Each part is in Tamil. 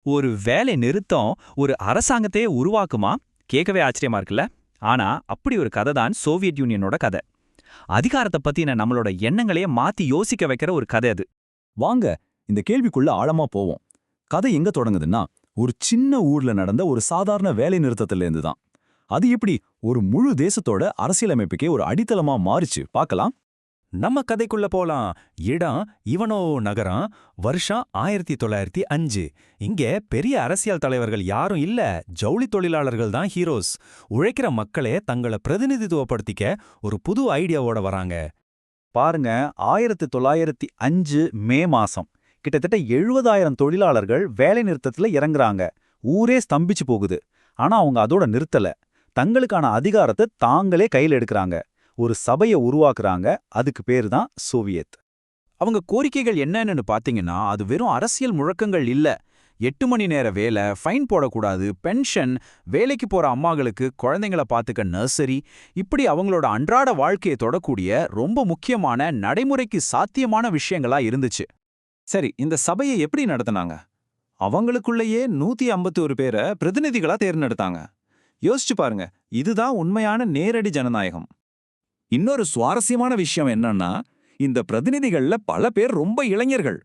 ஒரு வேலை நிறுத்தம் ஒரு அரசாங்கத்தையே உருவாக்குமா? கேட்கவே ஆச்சரியமா இருக்குல்ல? ஆனா அப்படி ஒரு கதை தான் சோவியத் யூனியனோட கதை. அதிகாரத்தை பத்தின நம்மளோட எண்ணங்களையே மாத்தி யோசிக்க வைக்கிற ஒரு கதை அது. வாங்க இந்த கேள்விக்குள்ள ஆழமா போவோம். கதை எங்க தொடங்குதுன்னா, ஒரு சின்ன ஊர்ல நடந்த ஒரு சாதாரண வேலை நிறுத்தத்துல இருந்து தான். அது எப்படி ஒரு முழு தேசத்தோட அரசியலமைப்புக்கே ஒரு அடித்தளமா மாறுச்சு பார்க்கலாம். நம்ம கதைக்குள்ள போலாம். இடம் இவனோ நகரம். வருஷம் 1905. இங்க பெரிய அரசியல் தலைவர்கள் யாரும் இல்ல. ஜவுளி தொழிலாளர்கள் தான் ஹீரோஸ். உழைக்கிற மக்களே தங்களை பிரதிநிதித்துவப்படுத்திக்க ஒரு புது ஐடியாவோட வராங்க. பாருங்க, 1905 மே மாசம் கிட்டத்தட்ட 70,000 தொழிலாளர்கள் வேலை நிறுத்தத்துல இறங்குறாங்க. ஊரே ஸ்தம்பிச்சு போகுது. ஆனா அவங்க அதோட நிறுத்தல. தங்களுக்கான அதிகாரத்தை தாங்களே கையில் எடுக்கிறாங்க. ஒரு சபையை உருவாக்குறாங்க. அதுக்கு பேரு தான் சோவியத். அவங்க கோரிக்கைகள் என்னன்னு பாத்தீங்கன்னா, அது வெறும் அரசியல் முழக்கங்கள் இல்ல. 8 மணி நேர வேலை, ஃபைன் போடக்கூடாது, பென்ஷன், வேலைக்கு போற அம்மாங்களுக்கு குழந்தைங்கள பாத்துக்க நர்சரி, இப்படி அவங்களோட அன்றாட வாழ்க்கையை தொடக்கூடிய ரொம்ப முக்கியமான நடைமுறைக்கு சாத்தியமான விஷயங்களா இருந்துச்சு. சரி, இந்த சபையை எப்படி நடத்தினாங்க? அவங்களுக்குள்ளேயே 151 பேரை பிரதிநிதிகளா தேர்ந்தெடுத்தாங்க. யோசிச்சு பாருங்க, இதுதான் உண்மையான நேரடி ஜனநாயகம். இன்னொரு சுவாரஸ்யமான விஷயம் என்னன்னா, இந்த பிரதிநிதிகள்ல பல பேர் ரொம்ப இளைஞர்கள்.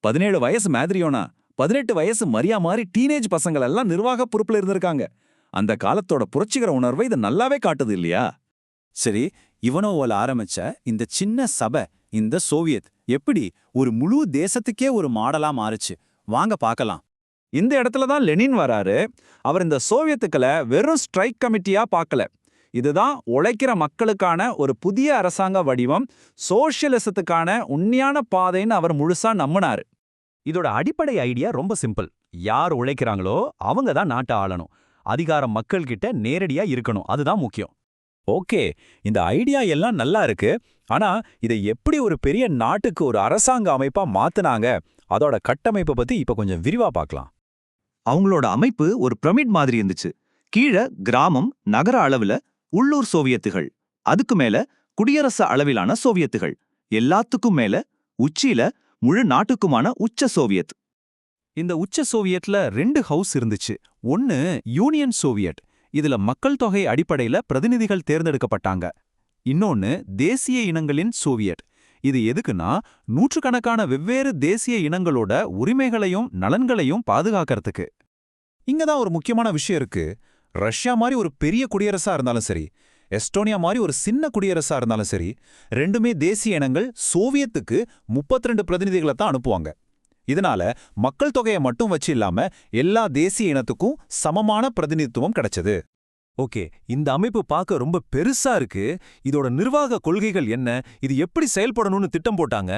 17 வயசு மேத்ரியோனா, 18 வயசு மரியா மாதிரி டீனேஜ் பசங்கள் எல்லாம் நிர்வாக பொறுப்புல இருந்திருக்காங்க. அந்த காலத்தோட புரட்சிகர உணர்வை இது நல்லாவே காட்டுது இல்லையா? சரி, இவனோவால ஆரம்பிச்ச இந்த சின்ன சபை, இந்த சோவியத் எப்படி ஒரு முழு தேசத்துக்கே ஒரு மாடலா மாறுச்சு? வாங்க பார்க்கலாம். இந்த இடத்துல தான் லெனின் வராரு. அவர் இந்த சோவியத்துக்களை வெறும் ஸ்ட்ரைக் கமிட்டியா பார்க்கல. இதுதான் உழைக்கிற மக்களுக்கான ஒரு புதிய அரசாங்க வடிவம், சோஷியலிசத்துக்கான உண்மையான பாதைன்னு அவர் முழுசா நம்பினாரு. இதோட அடிப்படை ஐடியா ரொம்ப சிம்பிள். யார் உழைக்கிறாங்களோ அவங்க தான் நாட்டை ஆளணும். அதிகாரம் மக்கள் கிட்ட நேரடியா இருக்கணும். அதுதான் முக்கியம். ஓகே, இந்த ஐடியா எல்லாம் நல்லா இருக்கு. ஆனா இதை எப்படி ஒரு பெரிய நாட்டுக்கு ஒரு அரசாங்க அமைப்பா மாத்துனாங்க? அதோட கட்டமைப்பை பத்தி இப்ப கொஞ்சம் விரிவா பார்க்கலாம். அவங்களோட அமைப்பு ஒரு பிரமிட் மாதிரி இருந்துச்சு. கீழே கிராமம், நகர அளவுல உள்ளூர் சோவியத்துகள், அதுக்கு மேல குடியரசு அளவிலான சோவியத்துகள், எல்லாத்துக்கும் மேல உச்சியில முழு நாட்டுக்குமான உச்ச சோவியத். இந்த உச்ச சோவியட்ல 2 ஹவுஸ் இருந்துச்சு. ஒன்னு யூனியன் சோவியட், இதுல மக்கள் தொகை அடிப்படையில பிரதிநிதிகள் தேர்ந்தெடுக்கப்பட்டாங்க. இன்னொன்னு தேசிய இனங்களின் சோவியட். இது எதுக்குன்னா, நூற்றுக்கணக்கான வெவ்வேறு தேசிய இனங்களோட உரிமைகளையும் நலன்களையும் பாதுகாக்கிறதுக்கு. இங்கதான் ஒரு முக்கியமான விஷயம் இருக்கு. ரஷ்யா மாதிரி ஒரு பெரிய குடியரசா இருந்தாலும் சரி, எஸ்டோனியா மாதிரி ஒரு சின்ன குடியரசா இருந்தாலும் சரி, ரெண்டுமே தேசிய இனங்கள் சோவியத்துக்கு 32 பிரதிநிதிகளை தான் அனுப்புவாங்க. இதனால மக்கள் தொகையை மட்டும் வச்சு இல்லாம எல்லா தேசிய இனத்துக்கும் சமமான பிரதிநிதித்துவம் கிடைச்சது. ஓகே, இந்த அமைப்பு பார்க்க ரொம்ப பெருசா இருக்கு. இதோட நிர்வாக கொள்கைகள் என்ன? இது எப்படி செயல்படணும்னு திட்டம் போட்டாங்க?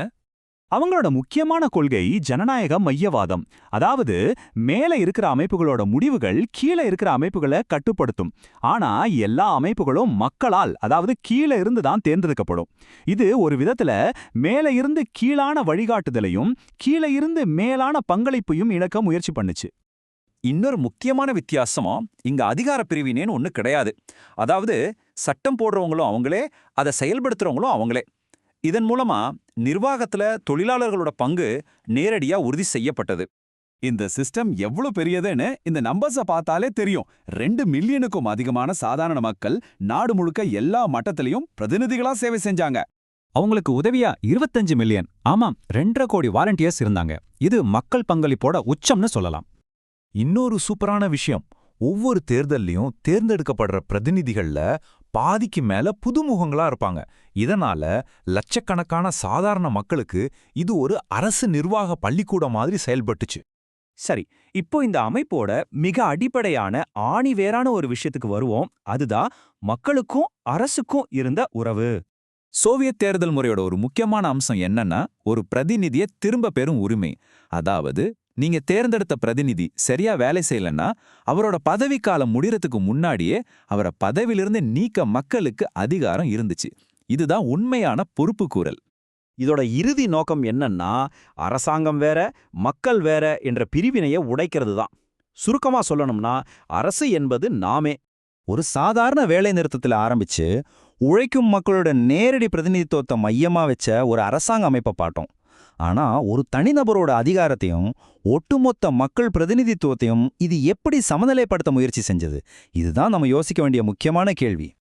அவங்களோட முக்கியமான கொள்கை ஜனநாயக மையவாதம். அதாவது மேல இருக்கிற அமைப்புகளோட முடிவுகள் கீழே இருக்கிற அமைப்புகளை கட்டுப்படுத்தும். ஆனா எல்லா அமைப்புகளும் மக்களால், அதாவது கீழே இருந்து தான் தேர்ந்தெடுக்கப்படும். இது ஒரு விதத்துல மேல இருந்து கீழான வழிகாட்டுதலையும் கீழே இருந்து மேலான பங்களிப்பையும் இழக்க முயற்சி பண்ணுச்சு. இன்னொரு முக்கியமான வித்தியாசமா, இங்க அதிகார பிரிவினேன்னு ஒண்ணு கிடையாது. அதாவது சட்டம் போடுறவங்களும் அவங்களே, அதை செயல்படுத்துறவங்களும் அவங்களே. இதன் மூலமா நிர்வாகத்துல தொழிலாளர்களோட பங்கு நேரடியா உறுதி செய்யப்பட்டது. இந்த சிஸ்டம் எவ்வளவு பெரியதுன்னு இந்த நம்பர்ஸை பார்த்தாலே தெரியும். 2 மில்லியனுக்கும் அதிகமான சாதாரண மக்கள் நாடு முழுக்க எல்லா மட்டத்திலையும் பிரதிநிதிகளா சேவை செஞ்சாங்க. அவங்களுக்கு உதவியா 25 மில்லியன், ஆமாம் 2.5 கோடி வாலண்டியர்ஸ் இருந்தாங்க. இது மக்கள் பங்களிப்போட உச்சம்னு சொல்லலாம். இன்னொரு சூப்பரான விஷயம், ஒவ்வொரு தேர்தல்லையும் தேர்ந்தெடுக்கப்படுற பிரதிநிதிகள்ல பாதிக்கு மேல புதுமுகங்களா இருப்பாங்க. இதனால லட்சக்கணக்கான சாதாரண மக்களுக்கு இது ஒரு அரசு நிர்வாக பள்ளிக்கூடம் மாதிரி செயல்பட்டுச்சு. சரி, இப்போ இந்த அமைப்போட மிக அடிப்படையான ஆணிவேரான ஒரு விஷயத்துக்கு வருவோம். அதுதான் மக்களுக்கும் அரசுக்கும் இருந்த உறவு. சோவியத் தேர்தல் முறையோட ஒரு முக்கியமான அம்சம் என்னன்னா, ஒரு பிரதிநிதியை திரும்ப பெறும் உரிமை. அதாவது நீங்க தேர்ந்தெடுத்த பிரதிநிதி சரியா வேலை செய்யலன்னா, அவரோட பதவிக்காலம் முடியறதுக்கு முன்னாடியே அவரை பதவியிலிருந்து நீக்க மக்களுக்கு அதிகாரம் இருந்துச்சு. இதுதான் உண்மையான பொறுப்புக்கூறல். இதோட இறுதி நோக்கம் என்னன்னா, அரசாங்கம் வேற மக்கள் வேற என்ற பிரிவினையை உடைக்கிறது தான். சுருக்கமா சொல்லணும்னா, அரசு என்பது நாமே. ஒரு சாதாரண வேலை நிறுத்தத்துல ஆரம்பிச்சு உழைக்கும் மக்களோட நேரடி பிரதிநிதித்துவத்தை மையமா வச்ச ஒரு அரசாங்க அமைப்பை பார்த்தோம். ஆனா ஒரு தனிநபரோட அதிகாரத்தையும் ஒட்டுமொத்த மக்கள் பிரதிநிதித்துவத்தையும் இது எப்படி சமநிலைப்படுத்த முயற்சி செஞ்சது? இதுதான் நம்ம யோசிக்க வேண்டிய முக்கியமான கேள்வி.